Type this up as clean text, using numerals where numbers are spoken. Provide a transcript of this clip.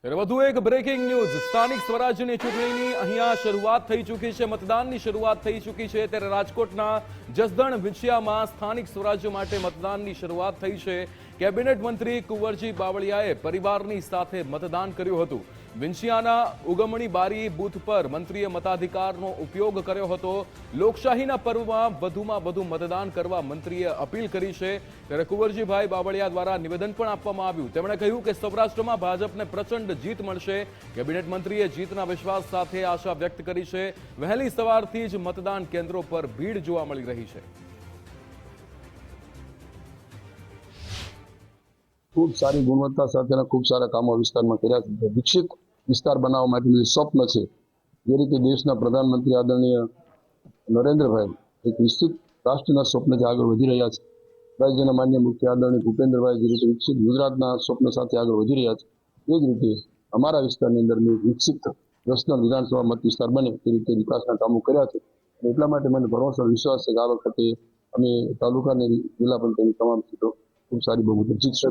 ત્યારે વધુ એક બ્રેકિંગ ન્યૂઝ સ્થાનિક સ્વરાજ્યની ચૂંટણીની અહીંયા શરૂઆત થઈ ચૂકી છે, મતદાનની શરૂઆત થઈ ચૂકી છે। ત્યારે રાજકોટના જસદણ વિંછિયામાં સ્થાનિક સ્વરાજ્ય માટે મતદાનની શરૂઆત થઈ છે। કેબિનેટ મંત્રી કુંવરજી બાવળિયાએ પરિવારની સાથે મતદાન કર્યું હતું। વિંછિયાના ઉગમણી બારી બૂથ પર મંત્રીએ મતાધિકારનો ઉપયોગ કર્યો હતો। લોકશાહીના પર્વમાં વધુમાં વધુ મતદાન કરવા મંત્રીએ અપીલ કરી છે। ત્યારે કુંવરજીભાઈ બાવળિયા દ્વારા નિવેદન પણ આપવામાં આવ્યું। તેમણે કહ્યું કે સૌરાષ્ટ્રમાં ભાજપને પ્રચંડ જીત મળશે। કેબિનેટ મંત્રીએ જીતના વિશ્વાસ સાથે આશા વ્યક્ત કરી છે। વહેલી સવારથી જ મતદાન કેન્દ્રો પર ભીડ જોવા મળી રહી છે। ખૂબ સારી ગુણવત્તા સાથેના ખૂબ સારા કામો વિસ્તારમાં કર્યા છે। વિકસિત વિસ્તાર બનાવવા માટેનું સ્વપ્ન છે, જે રીતે દેશના પ્રધાનમંત્રી આદરણીય નરેન્દ્રભાઈ એક વિકસિત રાષ્ટ્રના સ્વપ્નથી આગળ વધી રહ્યા છે। રાજ્યના માન્ય મુખ્ય આદરણીય ભૂપેન્દ્રભાઈ જે રીતે વિકસિત ગુજરાતના સ્વપ્ન સાથે આગળ વધી રહ્યા છે, એ જ રીતે અમારા વિસ્તારની અંદર વિકસિત જસદણ વિધાનસભા મત વિસ્તાર બને તે રીતે વિકાસના કામો કર્યા છે। એટલા માટે મને ભરવસો વિશ્વાસ છે કે આ વખતે અમે તાલુકા અને જિલ્લા પંચાયતની તમામ સીટો ખૂબ સારી બહુમતી જીતશે।